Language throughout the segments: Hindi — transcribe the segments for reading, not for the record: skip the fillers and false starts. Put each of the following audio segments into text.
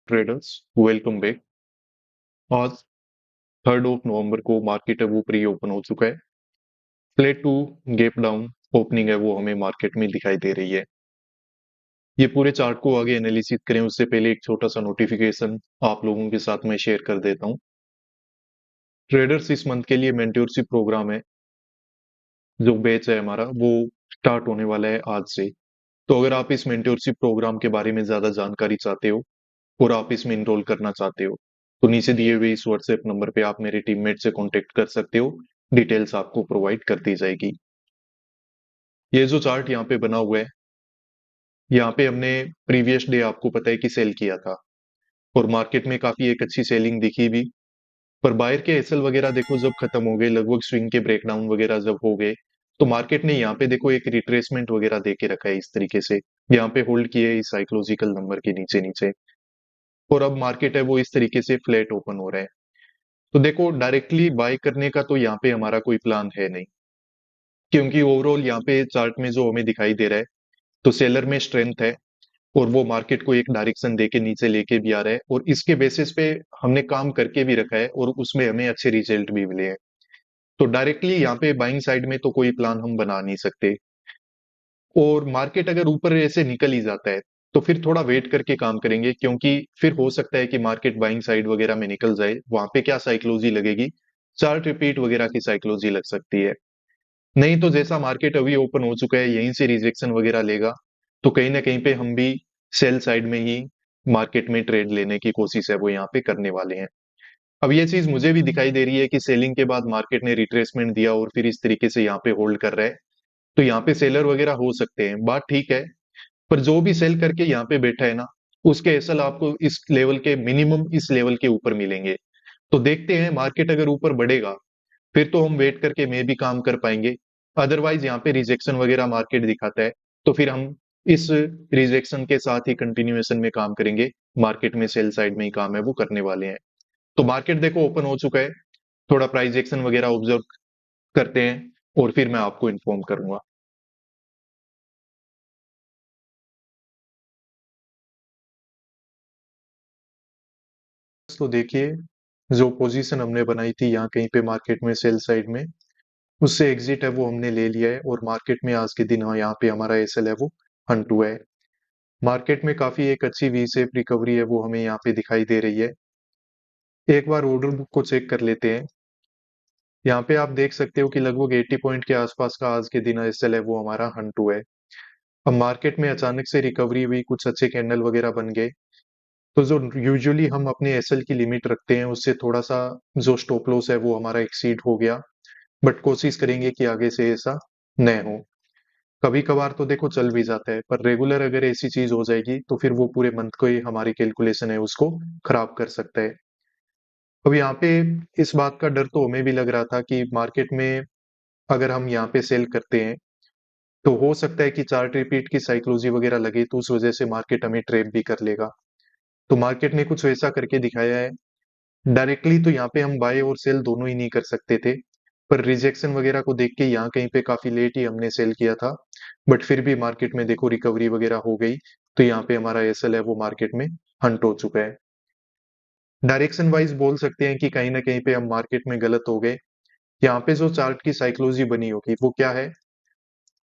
Traders, welcome back. आज 3 नवंबर को मार्केट है वो प्री ओपन हो चुका है। Flat to gap down opening है वो हमें मार्केट में दिखाई दे रही है। ये पूरे चार्ट को आगे एनालिसिस करें उससे पहले एक छोटा सा नोटिफिकेशन आप लोगों के साथ मैं शेयर कर देता हूँ। ट्रेडर्स इस मंथ के लिए मेंटरशिप प्रोग्राम है, जो बैच है हमारा वो स्टार्ट होने वाला है आज से। तो अगर आप इस मेंटरशिप प्रोग्राम के बारे में ज्यादा जानकारी चाहते हो और आप इसमें इनरोल करना चाहते हो तो नीचे दिए हुए इस व्हाट्सएप नंबर पे आप मेरे टीममेट से कांटेक्ट कर सकते हो। डिटेल्स आपको प्रोवाइड कर दी जाएगी। ये जो चार्ट यहाँ पे बना हुआ है, यहाँ पे हमने प्रीवियस डे आपको पता है कि सेल किया था और मार्केट में काफी एक अच्छी सेलिंग दिखी भी। पर बायर के एसएल वगैरह देखो जब खत्म हो गए, लगभग स्विंग के ब्रेकडाउन वगैरह जब हो गए, तो मार्केट ने यहाँ पे देखो एक रिट्रेसमेंट वगैरह दे के रखा है इस तरीके से। यहाँ पे होल्ड किए इस साइकोलॉजिकल नंबर के नीचे नीचे, और अब मार्केट है वो इस तरीके से फ्लैट ओपन हो रहा है। तो देखो डायरेक्टली बाय करने का तो यहाँ पे हमारा कोई प्लान है नहीं, क्योंकि ओवरऑल यहाँ पे चार्ट में जो हमें दिखाई दे रहा है तो सेलर में स्ट्रेंथ है और वो मार्केट को एक डायरेक्शन देके नीचे लेके भी आ रहा है, और इसके बेसिस पे हमने काम करके भी रखा है और उसमें हमें अच्छे रिजल्ट भी मिले हैं। तो डायरेक्टली यहाँ पे बाइंग साइड में तो कोई प्लान हम बना नहीं सकते। और मार्केट अगर ऊपर ऐसे निकल ही जाता है तो फिर थोड़ा वेट करके काम करेंगे, क्योंकि फिर हो सकता है कि मार्केट बाइंग साइड वगैरह में निकल जाए। वहां पे क्या साइकोलॉजी लगेगी, चार्ट रिपीट वगैरह की साइकोलॉजी लग सकती है। नहीं तो जैसा मार्केट अभी ओपन हो चुका है यहीं से रिजेक्शन वगैरह लेगा तो कहीं ना कहीं पे हम भी सेल साइड में ही मार्केट में ट्रेड लेने की कोशिश है वो यहाँ पे करने वाले हैं। अब ये चीज मुझे भी दिखाई दे रही है कि सेलिंग के बाद मार्केट ने रिट्रेसमेंट दिया और फिर इस तरीके से यहाँ पे होल्ड कर रहा है। तो यहाँ पे सेलर वगैरह हो सकते हैं, बात ठीक है। पर जो भी सेल करके यहाँ पे बैठा है ना, उसके एसल आपको इस लेवल के मिनिमम इस लेवल के ऊपर मिलेंगे। तो देखते हैं मार्केट अगर ऊपर बढ़ेगा फिर तो हम वेट करके में भी काम कर पाएंगे। अदरवाइज यहाँ पे रिजेक्शन वगैरह मार्केट दिखाता है तो फिर हम इस रिजेक्शन के साथ ही कंटिन्यूएशन में काम करेंगे। मार्केट में सेल साइड में ही काम है वो करने वाले हैं। तो मार्केट देखो ओपन हो चुका है, थोड़ा प्राइस एक्शन वगैरह ऑब्जर्व करते हैं और फिर मैं आपको इन्फॉर्म करूंगा। तो देखिए, जो पोजीशन हमने बनाई थी यहाँ कहीं पे मार्केट में सेल साइड में, उससे एग्जिट है वो हमने ले लिया है और मार्केट में आज के दिन हाँ यहाँ पे हमारा एसएल है वो हंट हुआ है। मार्केट में काफी एक अच्छी वी शेप रिकवरी है वो हमें यहाँ पे दिखाई दे रही है। एक बार ऑर्डर बुक को चेक कर लेते हैं। यहाँ पे आप देख सकते हो कि लगभग 80 पॉइंट के आसपास का आज के दिन एसएल है वो हमारा हंट हुआ है। अब मार्केट में अचानक से रिकवरी हुई, कुछ अच्छे कैंडल वगैरह बन गए, तो जो यूजुअली हम अपने एसएल की लिमिट रखते हैं उससे थोड़ा सा जो स्टॉप लॉस है वो हमारा एक्सीड हो गया। बट कोशिश करेंगे कि आगे से ऐसा न हो। कभी कभार तो देखो चल भी जाता है, पर रेगुलर अगर ऐसी चीज हो जाएगी तो फिर वो पूरे मंथ को ही हमारी कैलकुलेशन है उसको खराब कर सकता है। अब यहाँ पे इस बात का डर तो हमें भी लग रहा था कि मार्केट में अगर हम यहाँ पे सेल करते हैं तो हो सकता है कि चार्ट रिपीट की साइकोलॉजी वगैरह लगे तो उस वजह से मार्केट हमें ट्रैप भी कर लेगा। तो मार्केट ने कुछ वैसा करके दिखाया है। डायरेक्टली तो यहाँ पे हम बाय और सेल दोनों ही नहीं कर सकते थे, पर रिजेक्शन वगैरह को देख के यहाँ कहीं पे काफी लेट ही हमने सेल किया था। बट फिर भी मार्केट में देखो रिकवरी वगैरह हो गई, तो यहाँ पे हमारा एसएल है वो मार्केट में हंट हो चुका है। डायरेक्शन वाइज बोल सकते हैं कि कहीं ना कहीं पे हम मार्केट में गलत हो गए। यहाँ पे जो चार्ट की साइकोलॉजी बनी होगी वो क्या है,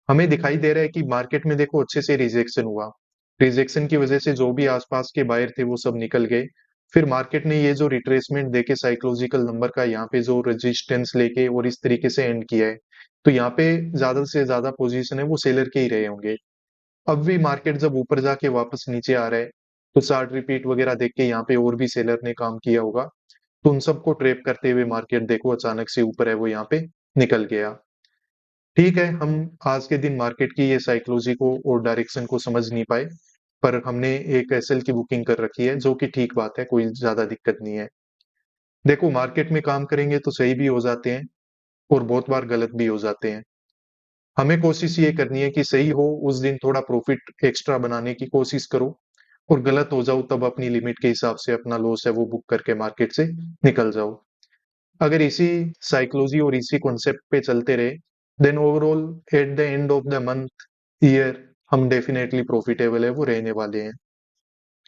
हमें दिखाई दे रहा है कि मार्केट में देखो अच्छे से रिजेक्शन हुआ। रिजेक्शन की वजह से जो भी आसपास के बायर थे वो सब निकल गए। फिर मार्केट ने ये जो रिट्रेसमेंट देके साइकोलॉजिकल नंबर का यहाँ पे जो रेजिस्टेंस लेके और इस तरीके से एंड किया है, तो यहाँ पे ज्यादा से ज्यादा पोजीशन है वो सेलर के ही रहे होंगे। अब भी मार्केट जब ऊपर जाके वापस नीचे आ रहा है तो चार्ट रिपीट वगैरह देख के यहाँ पे और भी सेलर ने काम किया होगा। तो उन सबको ट्रेप करते हुए मार्केट देखो अचानक से ऊपर है वो यहाँ पे निकल गया। ठीक है, हम आज के दिन मार्केट की ये साइकोलॉजी को और डायरेक्शन को समझ नहीं पाए, पर हमने एक एसएल की बुकिंग कर रखी है जो कि ठीक बात है, कोई ज्यादा दिक्कत नहीं है। देखो मार्केट में काम करेंगे तो सही भी हो जाते हैं और बहुत बार गलत भी हो जाते हैं। हमें कोशिश ये करनी है कि सही हो उस दिन थोड़ा प्रॉफिट एक्स्ट्रा बनाने की कोशिश करो, और गलत हो जाओ तब अपनी लिमिट के हिसाब से अपना लॉस है वो बुक करके मार्केट से निकल जाओ। अगर इसी साइकोलॉजी और इसी कॉन्सेप्ट पे चलते रहे then overall at the end of the month year हम डेफिनेटली प्रॉफिटेबल है वो रहने वाले हैं।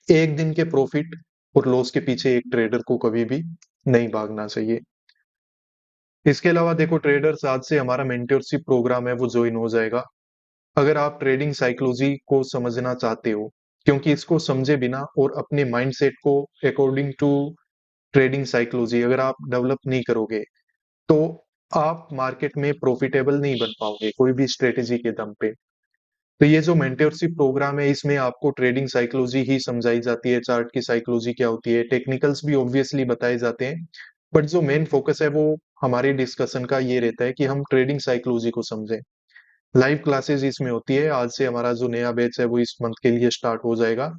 एक दिन के प्रॉफिट और लॉस के पीछे एक ट्रेडर को कभी भी नहीं भागना चाहिए। इसके अलावा देखो ट्रेडर्स, आज से हमारा मेंटरशिप प्रोग्राम है वो ज्वाइन हो जाएगा। अगर आप ट्रेडिंग साइकोलॉजी को समझना चाहते हो, क्योंकि इसको समझे बिना और अपने माइंडसेट को अकॉर्डिंग टू ट्रेडिंग साइकोलॉजी अगर आप डेवलप नहीं करोगे, तो आप मार्केट में प्रॉफिटेबल नहीं बन पाओगे कोई भी स्ट्रेटेजी के दम पे। तो ये जो मेंटरशिप प्रोग्राम है, इसमें आपको ट्रेडिंग साइकोलॉजी ही समझाई जाती है, चार्ट की साइकोलॉजी क्या होती है, टेक्निकल्स भी ऑब्वियसली बताए जाते हैं, बट जो मेन फोकस है वो हमारे डिस्कशन का ये रहता है कि हम ट्रेडिंग साइकोलॉजी को समझें। लाइव क्लासेस इसमें होती है। आज से हमारा जो नया बैच है वो इस मंथ के लिए स्टार्ट हो जाएगा।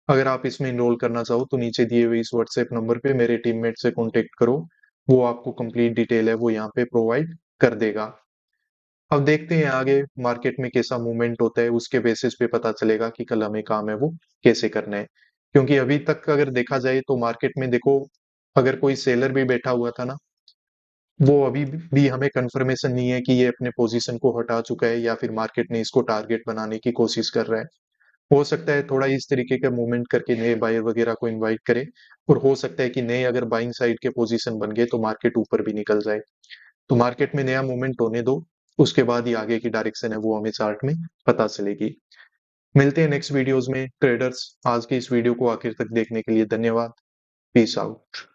अगर आप इसमें इनरोल करना चाहो तो नीचे दिए हुए इस व्हाट्सएप नंबर पे मेरे टीममेट से कांटेक्ट करो, वो आपको कंप्लीट डिटेल है वो यहाँ पे प्रोवाइड कर देगा। अब देखते हैं आगे मार्केट में कैसा मूवमेंट होता है, उसके बेसिस पे पता चलेगा कि कल हमें काम है वो कैसे करना है। क्योंकि अभी तक अगर देखा जाए तो मार्केट में देखो, अगर कोई सेलर भी बैठा हुआ था ना, वो अभी भी हमें कंफर्मेशन नहीं है कि ये अपने पोजीशन को हटा चुका है या फिर मार्केट ने इसको टारगेट बनाने की कोशिश कर रहा है। हो सकता है थोड़ा इस तरीके का मूवमेंट करके नए बायर वगैरह को इनवाइट करे, और हो सकता है कि नए अगर बाइंग साइड के पोजीशन बन गए तो मार्केट ऊपर भी निकल जाए। तो मार्केट में नया मूवमेंट होने दो, उसके बाद ही आगे की डायरेक्शन है वो हमें चार्ट में पता चलेगी। मिलते हैं नेक्स्ट वीडियोस में ट्रेडर्स। आज की इस वीडियो को आखिर तक देखने के लिए धन्यवाद। Peace out.